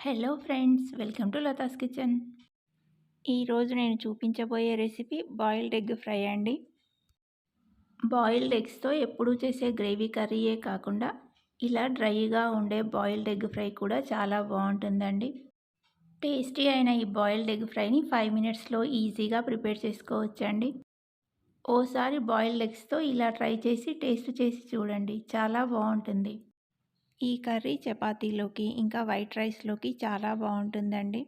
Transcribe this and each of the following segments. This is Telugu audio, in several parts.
Hello friends, welcome to Latha's kitchen. ఈరోజు నేను చూపించబోయే రెసిపీ బాయిల్డ్ ఎగ్ ఫ్రై అండి. బాయిల్డ్ ఎగ్స్తో ఎప్పుడూ చేసే గ్రేవీ కర్రీయే కాకుండా ఇలా డ్రైగా ఉండే బాయిల్డ్ ఎగ్ ఫ్రై కూడా చాలా బాగుంటుందండి. టేస్టీ అయిన ఈ బాయిల్డ్ ఎగ్ ఫ్రైని 5 మినిట్స్లో ఈజీగా ప్రిపేర్ చేసుకోవచ్చండి. ఓసారి బాయిల్డ్ ఎగ్స్తో ఇలా ట్రై చేసి టేస్ట్ చేసి చూడండి, చాలా బాగుంటుంది. ఈ కర్రీ చపాతీలోకి ఇంకా వైట్ రైస్లోకి చాలా బాగుంటుందండి.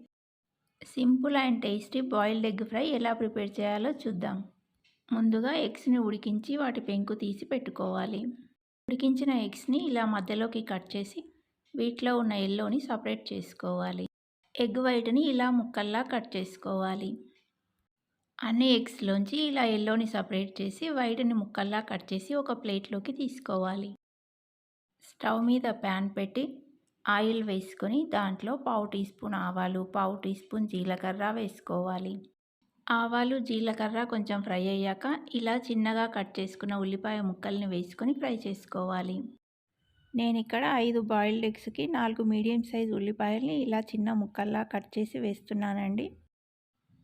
Simple and tasty boiled egg fry ఎలా ప్రిపేర్ చేయాలో చూద్దాం. ముందుగా ఎగ్స్ని ఉడికించి వాటి పెంకు తీసి పెట్టుకోవాలి. ఉడికించిన ఎగ్స్ని ఇలా మధ్యలోకి కట్ చేసి వీటిలో ఉన్న ఎల్లోని సపరేట్ చేసుకోవాలి. ఎగ్ వైట్ని ఇలా ముక్కల్లా కట్ చేసుకోవాలి. అన్ని ఎగ్స్లోంచి ఇలా ఎల్లోని సపరేట్ చేసి వైట్ని ముక్కల్లా కట్ చేసి ఒక ప్లేట్లోకి తీసుకోవాలి. స్టవ్ మీద ప్యాన్ పెట్టి ఆయిల్ వేసుకొని దాంట్లో పావు టీ స్పూన్ ఆవాలు, పావు టీ స్పూన్ జీలకర్ర వేసుకోవాలి. ఆవాలు జీలకర్ర కొంచెం ఫ్రై అయ్యాక ఇలా చిన్నగా కట్ చేసుకున్న ఉల్లిపాయ ముక్కల్ని వేసుకొని ఫ్రై చేసుకోవాలి. నేను ఇక్కడ 5 బాయిల్డ్ ఎగ్స్కి 4 మీడియం సైజ్ ఉల్లిపాయల్ని ఇలా చిన్న ముక్కల్లా కట్ చేసి వేస్తున్నానండి.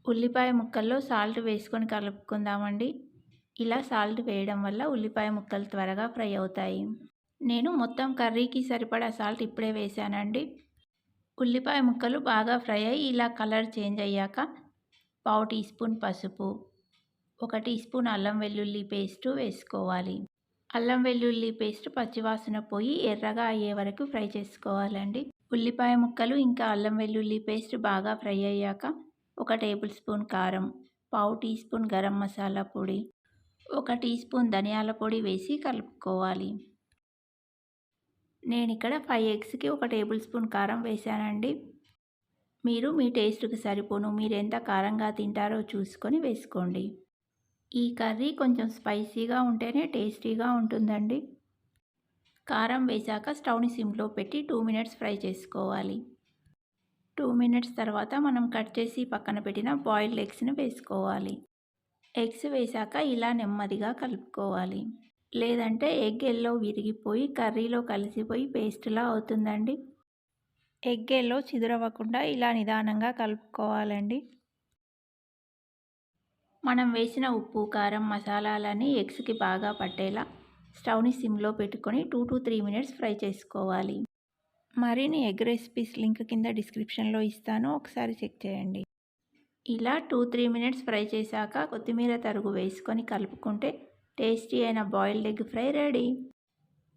ఉల్లిపాయ ముక్కల్లో సాల్ట్ వేసుకొని కలుపుకుందామండి. ఇలా సాల్ట్ వేయడం వల్ల ఉల్లిపాయ ముక్కలు త్వరగా ఫ్రై అవుతాయి. నేను మొత్తం కర్రీకి సరిపడా సాల్ట్ ఇప్పుడే వేసానండి. ఉల్లిపాయ ముక్కలు బాగా ఫ్రై అయ్యి ఇలా కలర్ చేంజ్ అయ్యాక పావు టీ స్పూన్ పసుపు, 1 టీ స్పూన్ అల్లం వెల్లుల్లి పేస్టు వేసుకోవాలి. అల్లం వెల్లుల్లి పేస్ట్ పచ్చివాసన పోయి ఎర్రగా అయ్యే వరకు ఫ్రై చేసుకోవాలండి. ఉల్లిపాయ ముక్కలు ఇంకా అల్లం వెల్లుల్లి పేస్ట్ బాగా ఫ్రై అయ్యాక 1 టేబుల్ స్పూన్ కారం, పావు టీ స్పూన్ గరం మసాలా పొడి, 1 టీ స్పూన్ ధనియాల పొడి వేసి కలుపుకోవాలి. నేను ఇక్కడ 5 ఎగ్స్కి 1 టేబుల్ స్పూన్ కారం వేసానండి. మీరు మీ టేస్ట్కి సరిపోను మీరు ఎంత కారంగా తింటారో చూసుకొని వేసుకోండి. ఈ కర్రీ కొంచెం స్పైసీగా ఉంటేనే టేస్టీగా ఉంటుందండి. కారం వేశాక స్టవ్ని సిమ్లో పెట్టి 2 మినిట్స్ ఫ్రై చేసుకోవాలి. 2 మినిట్స్ తర్వాత మనం కట్ చేసి పక్కన పెట్టిన బాయిల్డ్ ఎగ్స్ని వేసుకోవాలి. ఎగ్స్ వేశాక ఇలా నెమ్మదిగా కలుపుకోవాలి. లేదంటే ఎగ్ ఎల్లో విరిగిపోయి కర్రీలో కలిసిపోయి పేస్ట్లా అవుతుందండి. ఎగ్ ఎల్లో చిదురవ్వకుండా ఇలా నిదానంగా కలుపుకోవాలండి. మనం వేసిన ఉప్పు, కారం, మసాలాలన్నీ ఎగ్స్కి బాగా పట్టేలా స్టవ్ని సిమ్లో పెట్టుకొని 2 to 3 మినిట్స్ ఫ్రై చేసుకోవాలి. మరిన్ని ఎగ్ రెసిపీస్ లింక్ కింద డిస్క్రిప్షన్లో ఇస్తాను, ఒకసారి చెక్ చేయండి. ఇలా 2-3 మినిట్స్ ఫ్రై చేశాక కొత్తిమీర తరుగు వేసుకొని కలుపుకుంటే టేస్టీ అయిన బాయిల్డ్ ఎగ్ ఫ్రై రెడీ.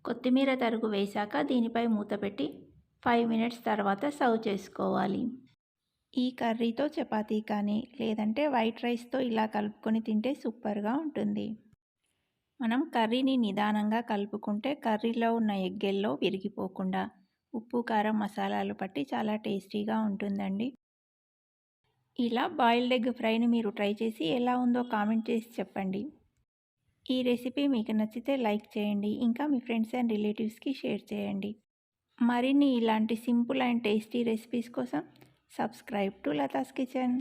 కొత్తిమీర తరుగు వేశాక దీనిపై మూత పెట్టి 5 మినిట్స్ తర్వాత సర్వ్ చేసుకోవాలి. ఈ కర్రీతో చపాతీ కానీ లేదంటే వైట్ రైస్తో ఇలా కలుపుకొని తింటే సూపర్గా ఉంటుంది. మనం కర్రీని నిదానంగా కలుపుకుంటే కర్రీలో ఉన్న ఎగ్గెల్లో విరిగిపోకుండా ఉప్పు, కారం, మసాలాలు పట్టి చాలా టేస్టీగా ఉంటుందండి. ఇలా బాయిల్డ్ ఎగ్ ఫ్రైని మీరు ట్రై చేసి ఎలా ఉందో కామెంట్ చేసి చెప్పండి. ఈ రెసిపీ మీకు నచ్చితే లైక్ చేయండి, ఇంకా మీ ఫ్రెండ్స్ అండ్ రిలేటివ్స్కి షేర్ చేయండి. మరిన్ని ఇలాంటి సింపుల్ అండ్ టేస్టీ రెసిపీస్ కోసం సబ్స్క్రైబ్ టు లతాస్ కిచెన్.